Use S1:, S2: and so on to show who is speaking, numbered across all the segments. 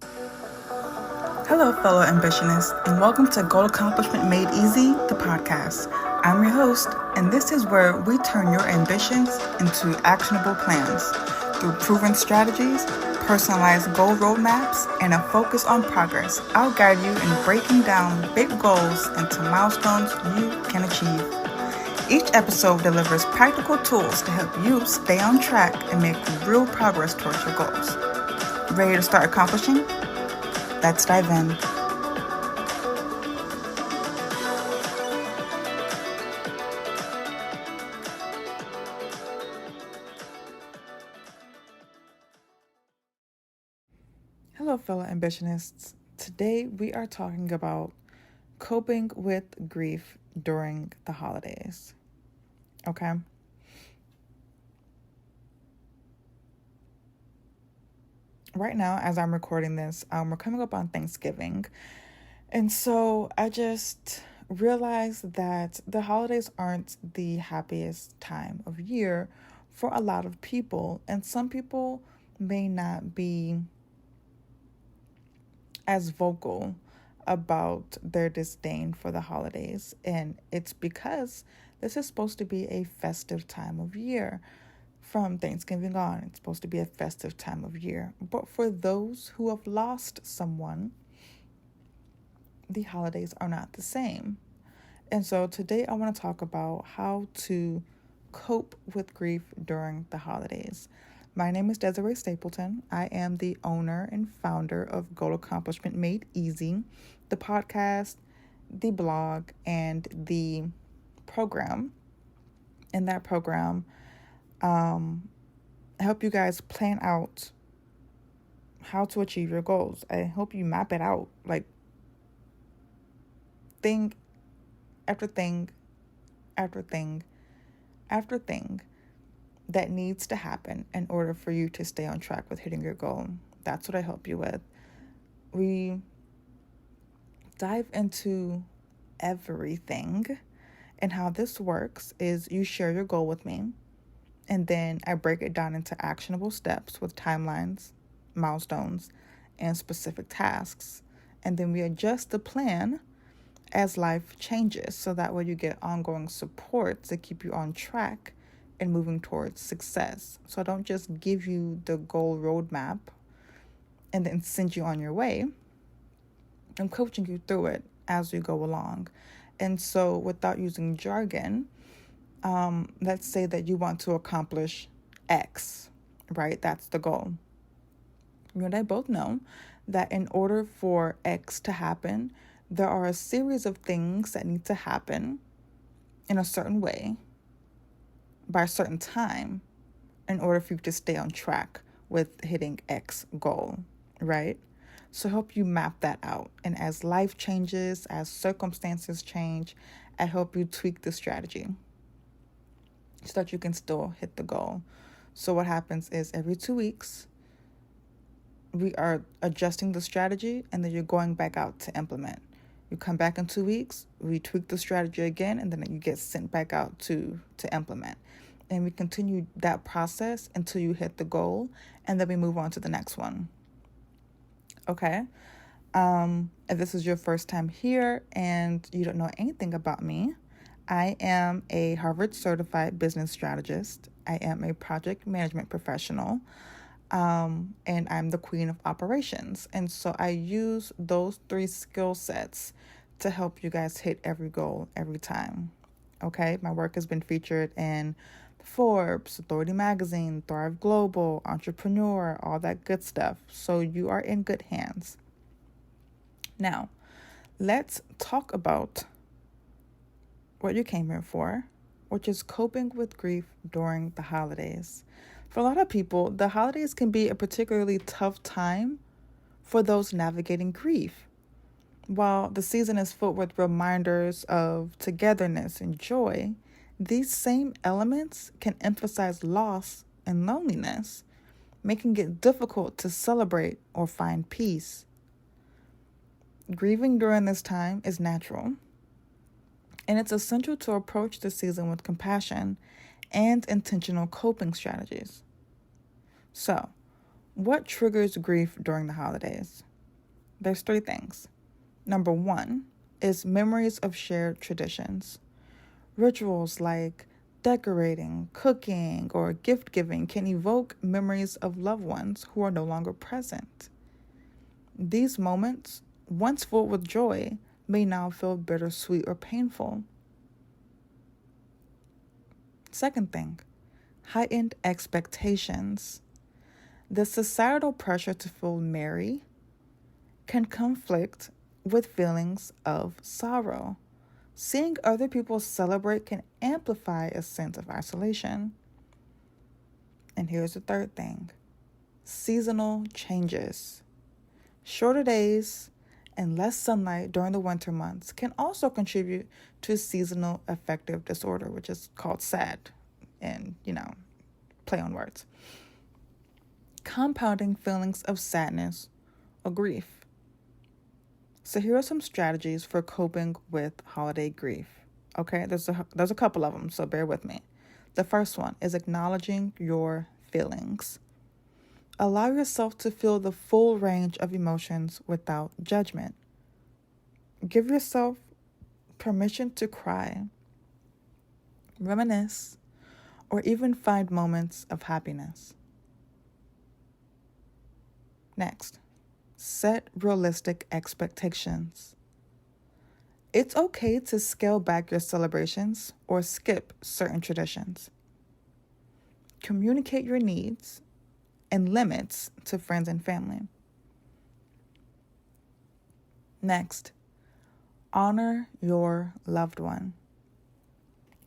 S1: Hello, fellow ambitionists, and welcome to Goal Accomplishment Made Easy, the podcast. I'm your host, and this is where we turn your ambitions into actionable plans through proven strategies, personalized goal roadmaps, and a focus on progress. I'll guide you in breaking down big goals into milestones you can achieve. Each episode delivers practical tools to help you stay on track and make real progress towards your goals. Ready to start accomplishing? Let's dive in. Hello, fellow ambitionists. Today we are talking about coping with grief during the holidays. Okay? Right now, as I'm recording this, we're coming up on Thanksgiving. And so I just realized that the holidays aren't the happiest time of year for a lot of people. And some people may not be as vocal about their disdain for the holidays. And it's because this is supposed to be a festive time of year. From Thanksgiving on, it's supposed to be a festive time of year. But for those who have lost someone, the holidays are not the same. And so today I want to talk about how to cope with grief during the holidays. My name is Desiree Stapleton. I am the owner and founder of Goal Accomplishment Made Easy, the podcast, the blog, and the program. In that program, I help you guys plan out how to achieve your goals. I help you map it out, like thing after thing after thing after thing that needs to happen in order for you to stay on track with hitting your goal. That's what I help you with. We dive into everything, and how this works is you share your goal with me, and then I break it down into actionable steps with timelines, milestones, and specific tasks. And then we adjust the plan as life changes, so that way you get ongoing support to keep you on track and moving towards success. So I don't just give you the goal roadmap and then send you on your way. I'm coaching you through it as we go along. And so without using jargon, let's say that you want to accomplish X, right? That's the goal. You and I both know that in order for X to happen, there are a series of things that need to happen in a certain way by a certain time in order for you to stay on track with hitting X goal, right? So help you map that out. And as life changes, as circumstances change, I help you tweak the strategy so that you can still hit the goal. So what happens is every 2 weeks, we are adjusting the strategy, and then you're going back out to implement. You come back in 2 weeks, we tweak the strategy again, and then you get sent back out to implement. And we continue that process until you hit the goal, and then we move on to the next one. Okay? If this is your first time here and you don't know anything about me, I am a Harvard certified business strategist. I am a project management professional, and I'm the queen of operations. And so I use those 3 skill sets to help you guys hit every goal every time. Okay, my work has been featured in Forbes, Authority Magazine, Thrive Global, Entrepreneur, all that good stuff. So you are in good hands. Now, let's talk about what you came here for, which is coping with grief during the holidays. For a lot of people, the holidays can be a particularly tough time for those navigating grief. While the season is filled with reminders of togetherness and joy, these same elements can emphasize loss and loneliness, making it difficult to celebrate or find peace. Grieving during this time is natural, and it's essential to approach the season with compassion and intentional coping strategies. So, what triggers grief during the holidays? There's three things. Number one is memories of shared traditions. Rituals like decorating, cooking, or gift giving can evoke memories of loved ones who are no longer present. These moments, once full with joy, may now feel bittersweet or painful. Second thing, heightened expectations. The societal pressure to feel merry can conflict with feelings of sorrow. Seeing other people celebrate can amplify a sense of isolation. And here's the third thing, seasonal changes. Shorter days and less sunlight during the winter months can also contribute to seasonal affective disorder, which is called SAD, and, play on words. Compounding feelings of sadness or grief. So here are some strategies for coping with holiday grief. Okay, there's a couple of them, so bear with me. The first one is acknowledging your feelings. Allow yourself to feel the full range of emotions without judgment. Give yourself permission to cry, reminisce, or even find moments of happiness. Next, set realistic expectations. It's okay to scale back your celebrations or skip certain traditions. Communicate your needs and limits to friends and family. Next, honor your loved one.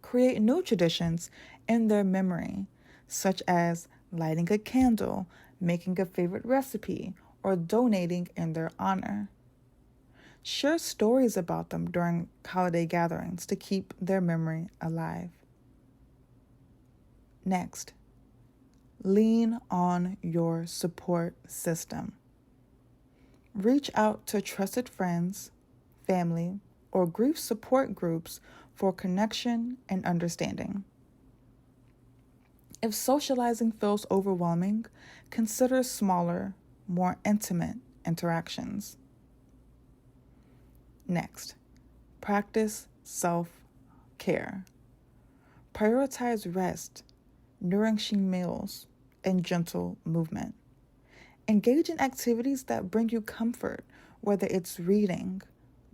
S1: Create new traditions in their memory, such as lighting a candle, making a favorite recipe, or donating in their honor. Share stories about them during holiday gatherings to keep their memory alive. Next, lean on your support system. Reach out to trusted friends, family, or grief support groups for connection and understanding. If socializing feels overwhelming, consider smaller, more intimate interactions. Next, practice self-care. Prioritize rest, nourishing meals, and gentle movement. Engage in activities that bring you comfort, whether it's reading,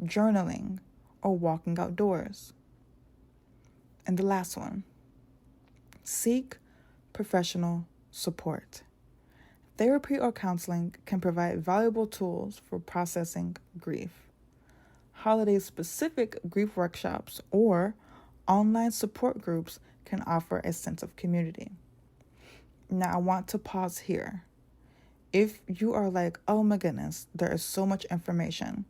S1: journaling, or walking outdoors. And the last one, seek professional support. Therapy or counseling can provide valuable tools for processing grief. Holiday-specific grief workshops or online support groups can offer a sense of community. Now, I want to pause here. If you are like, oh my goodness, there is so much information,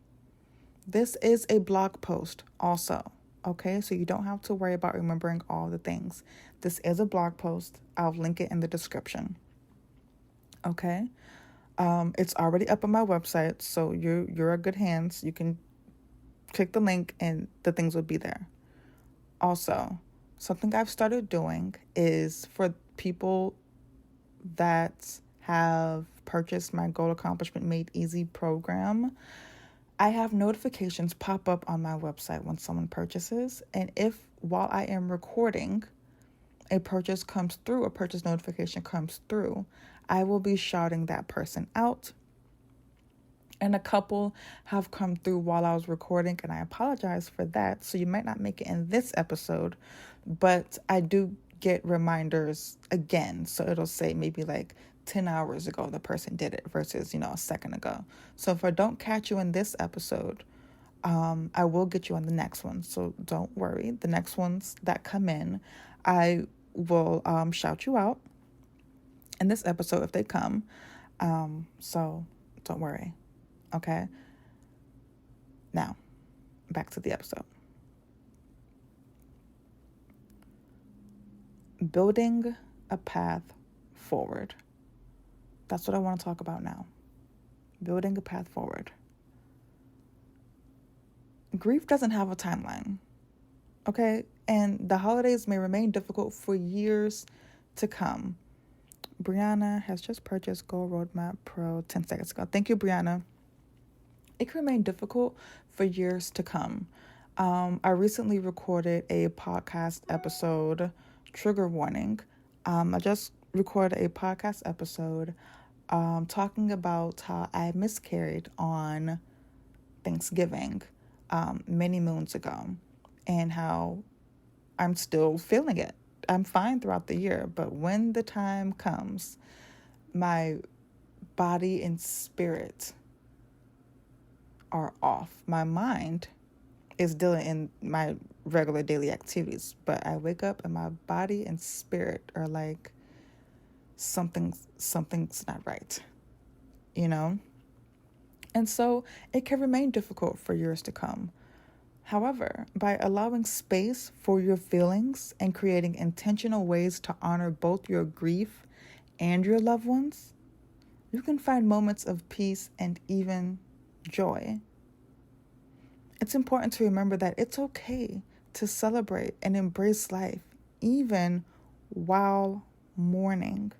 S1: this is a blog post also, okay? So you don't have to worry about remembering all the things. This is a blog post. I'll link it in the description, okay? It's already up on my website, so you're in good hands. You can click the link and the things will be there. Also, something I've started doing is for people that have purchased my Goal Accomplishment Made Easy program, I have notifications pop up on my website when someone purchases. And if while I am recording, a purchase comes through, a purchase notification comes through, I will be shouting that person out. And a couple have come through while I was recording, and I apologize for that. So you might not make it in this episode, but I do get reminders again. So it'll say maybe like 10 hours ago the person did it versus, a second ago. So if I don't catch you in this episode, I will get you on the next one. So don't worry. The next ones that come in, I will shout you out in this episode if they come. So don't worry. Okay. Now, back to the episode. Building a path forward. That's what I want to talk about now. Building a path forward. Grief doesn't have a timeline. Okay? And the holidays may remain difficult for years to come. Brianna has just purchased Goal Roadmap Pro 10 seconds ago. Thank you, Brianna. It can remain difficult for years to come. I recently recorded a podcast episode, trigger warning. I just recorded a podcast episode talking about how I miscarried on Thanksgiving many moons ago, and how I'm still feeling it. I'm fine throughout the year, but when the time comes, my body and spirit are off. My mind is still in my regular daily activities, but I wake up and my body and spirit are like, something's not right, you know? And so it can remain difficult for years to come. However, by allowing space for your feelings and creating intentional ways to honor both your grief and your loved ones, you can find moments of peace and even joy. It's important to remember that it's okay to celebrate and embrace life, even while mourning.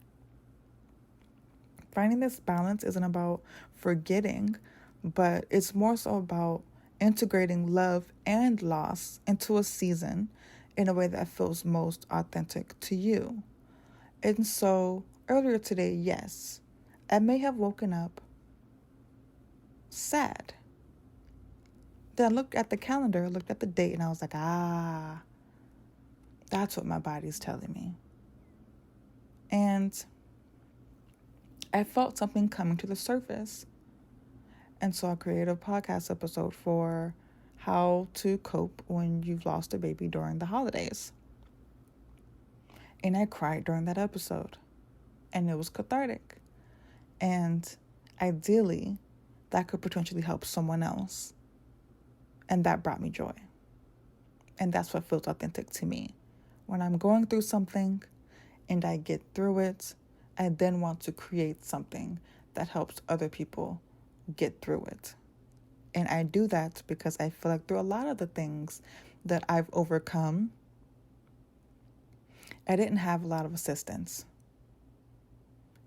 S1: Finding this balance isn't about forgetting, but it's more so about integrating love and loss into a season in a way that feels most authentic to you. And so earlier today, yes, I may have woken up sad. Then I looked at the calendar, looked at the date, and I was like, that's what my body's telling me. And I felt something coming to the surface. And so I created a podcast episode for how to cope when you've lost a baby during the holidays. And I cried during that episode. And it was cathartic. And ideally, that could potentially help someone else. And that brought me joy. And that's what feels authentic to me. When I'm going through something and I get through it, I then want to create something that helps other people get through it. And I do that because I feel like through a lot of the things that I've overcome, I didn't have a lot of assistance.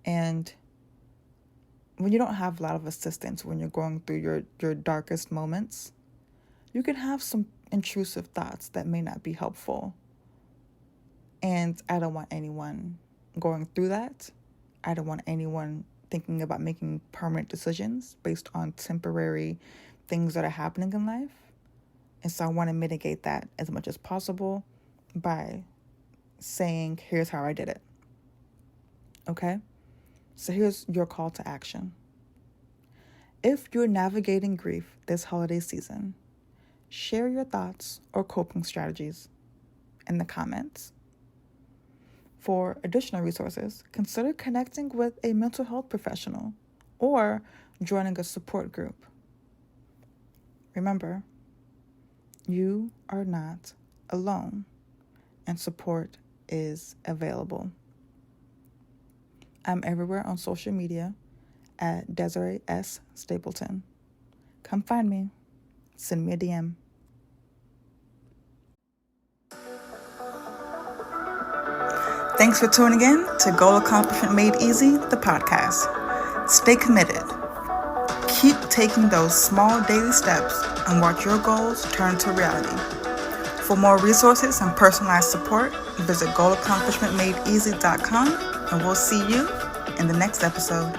S1: And when you don't have a lot of assistance when you're going through your darkest moments, you can have some intrusive thoughts that may not be helpful. And I don't want anyone going through that. I don't want anyone thinking about making permanent decisions based on temporary things that are happening in life. And so I want to mitigate that as much as possible by saying, here's how I did it. Okay? So here's your call to action. If you're navigating grief this holiday season, share your thoughts or coping strategies in the comments. For additional resources, consider connecting with a mental health professional or joining a support group. Remember, you are not alone, and support is available. I'm everywhere on social media at Desiree S. Stapleton. Come find me. Send me a DM. Thanks for tuning in to Goal Accomplishment Made Easy, the podcast. Stay committed. Keep taking those small daily steps and watch your goals turn to reality. For more resources and personalized support, visit goalaccomplishmentmadeeasy.com, and we'll see you in the next episode.